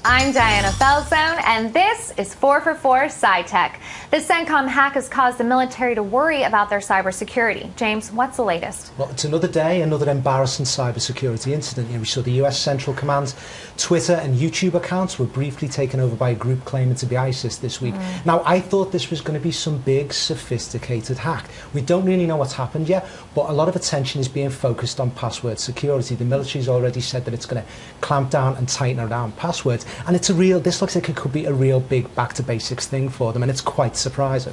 I'm Diana Feldzone, and this is Four4Four SciTech. The Centcom hack has caused the military to worry about their cybersecurity. James, what's the latest? Well, it's another day, another embarrassing cybersecurity incident. We saw the US Central Command's Twitter and YouTube accounts were briefly taken over by a group claiming to be ISIS this week. Now, I thought this was going to be some big, sophisticated hack. We don't really know what's happened yet, but a lot of attention is being focused on password security. The military's already said that it's going to clamp down and tighten around passwords. And it's this looks like it could be a real big back-to-basics thing for them, and it's quite surprising.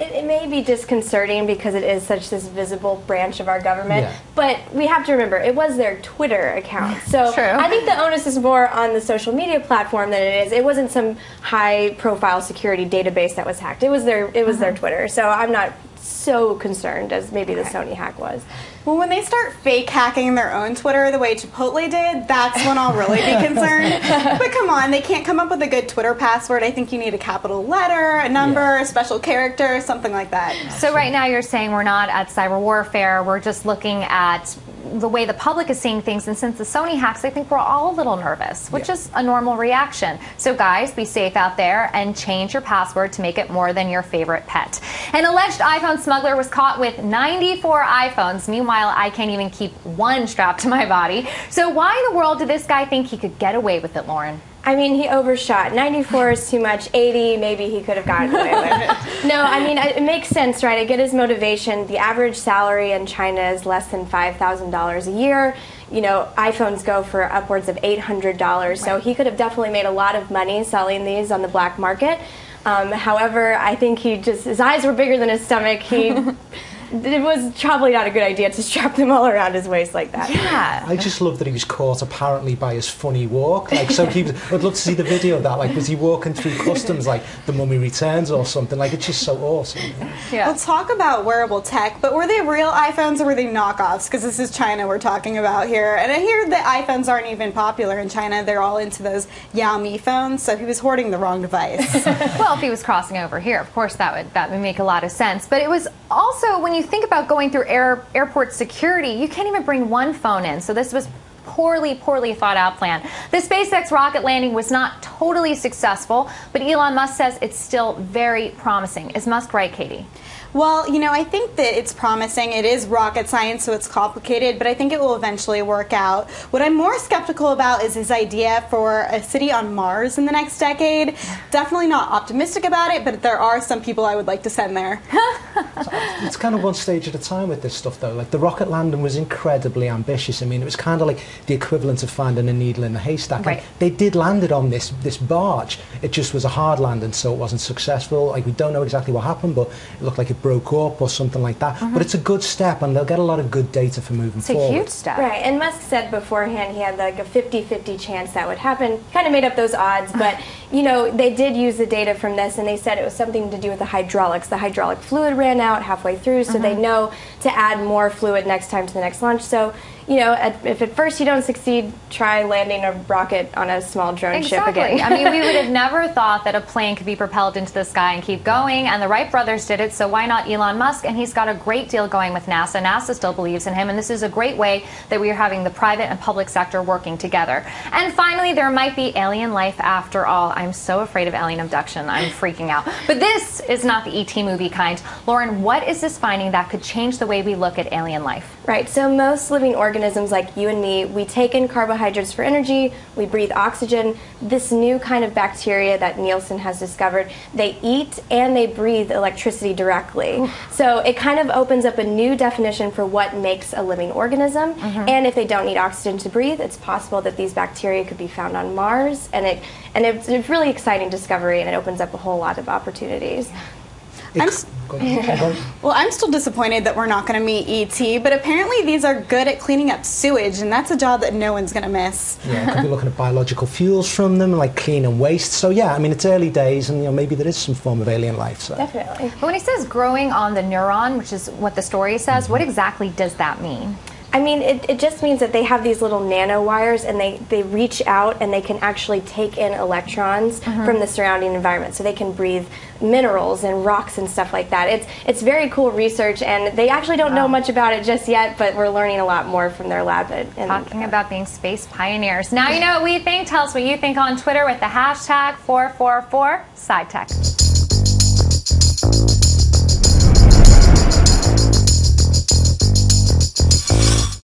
It may be disconcerting because it is such this visible branch of our government, but we have to remember, it was their Twitter account. So I think the onus is more on the social media platform than it is. It wasn't some high-profile security database that was hacked. It was their Twitter. So I'm not so concerned as maybe the Sony hack was. Well, when they start fake hacking their own Twitter the way Chipotle did, that's when I'll really be concerned. But come on, they can't come up with a good Twitter password. I think you need a capital letter, a number, a special character, something like that. So right now you're saying we're not at cyber warfare, we're just looking at the way the public is seeing things, and since the Sony hacks, I think we're all a little nervous, which is a normal reaction. So guys, be safe out there and change your password to make it more than your favorite pet. An alleged iPhone smuggler was caught with 94 iPhones. Meanwhile, I can't even keep one strapped to my body. So why in the world did this guy think he could get away with it, Lauren? I mean, he overshot. 94 is too much. 80, maybe he could have gotten away with it. No, I mean, it makes sense, right? I get his motivation. The average salary in China is less than $5,000 a year. You know, iPhones go for upwards of $800. So he could have definitely made a lot of money selling these on the black market. However, I think his eyes were bigger than his stomach. It was probably not a good idea to strap them all around his waist like that. Yeah. I just love that he was caught apparently by his funny walk. Like, so I'd love to see the video of that. Like, was he walking through customs like The Mummy Returns or something? Like, it's just so awesome. We'll talk about wearable tech, but were they real iPhones or were they knockoffs? Because this is China we're talking about here. And I hear that iPhones aren't even popular in China. They're all into those Xiaomi phones, so he was hoarding the wrong device. Well, if he was crossing over here, of course that would make a lot of sense. But it was also, when you think about going through airport security, you can't even bring one phone in. So this was poorly thought out plan. The SpaceX rocket landing was not totally successful, but Elon Musk says it's still very promising. Is Musk right, Katie? Well, you know, I think that it's promising. It is rocket science, so it's complicated, but I think it will eventually work out. What I'm more skeptical about is his idea for a city on Mars in the next decade. Definitely not optimistic about it, but there are some people I would like to send there. It's kind of one stage at a time with this stuff, though. Like, the rocket landing was incredibly ambitious. I mean, it was kind of like the equivalent of finding a needle in a haystack. Right. Like, they did land it on this barge. It just was a hard landing, so it wasn't successful. Like, we don't know exactly what happened, but it looked like it broke up or something like that. But it's a good step, and they'll get a lot of good data for moving forward. It's a huge step. Right, and Musk said beforehand he had like a 50-50 chance that would happen. Kind of made up those odds, but you know, they did use the data from this, and they said it was something to do with the hydraulics. The hydraulic fluid ran out halfway through, so they know to add more fluid next time to the next launch. So, you know, if at first you don't succeed, try landing a rocket on a small drone ship again. I mean, we would have never thought that a plane could be propelled into the sky and keep going, and the Wright brothers did it, so why not Elon Musk? And he's got a great deal going with NASA. NASA still believes in him, and this is a great way that we are having the private and public sector working together. And finally, there might be alien life after all. I'm so afraid of alien abduction. I'm freaking out. But this is not the E.T. movie kind. Lauren, what is this finding that could change the way we look at alien life? Right, so most living organisms like you and me, we take in carbohydrates for energy, we breathe oxygen. This new kind of bacteria that Nielsen has discovered, they eat and they breathe electricity directly. So it kind of opens up a new definition for what makes a living organism. And if they don't need oxygen to breathe, it's possible that these bacteria could be found on Mars. And it's a really exciting discovery, and it opens up a whole lot of opportunities. Well, I'm still disappointed that we're not going to meet E.T., but apparently these are good at cleaning up sewage, and that's a job that no one's going to miss. Yeah, could be looking at biological fuels from them, like cleaning waste. So yeah, I mean, it's early days, and you know, maybe there is some form of alien life. So. Definitely. But when he says growing on the neuron, which is what the story says, what exactly does that mean? I mean, it just means that they have these little nanowires, and they reach out and they can actually take in electrons from the surrounding environment, so they can breathe minerals and rocks and stuff like that. It's very cool research, and they actually don't know much about it just yet, but we're learning a lot more from their lab. Talking about being space pioneers. Now you know what we think. Tell us what you think on Twitter with the hashtag 444 SciTech.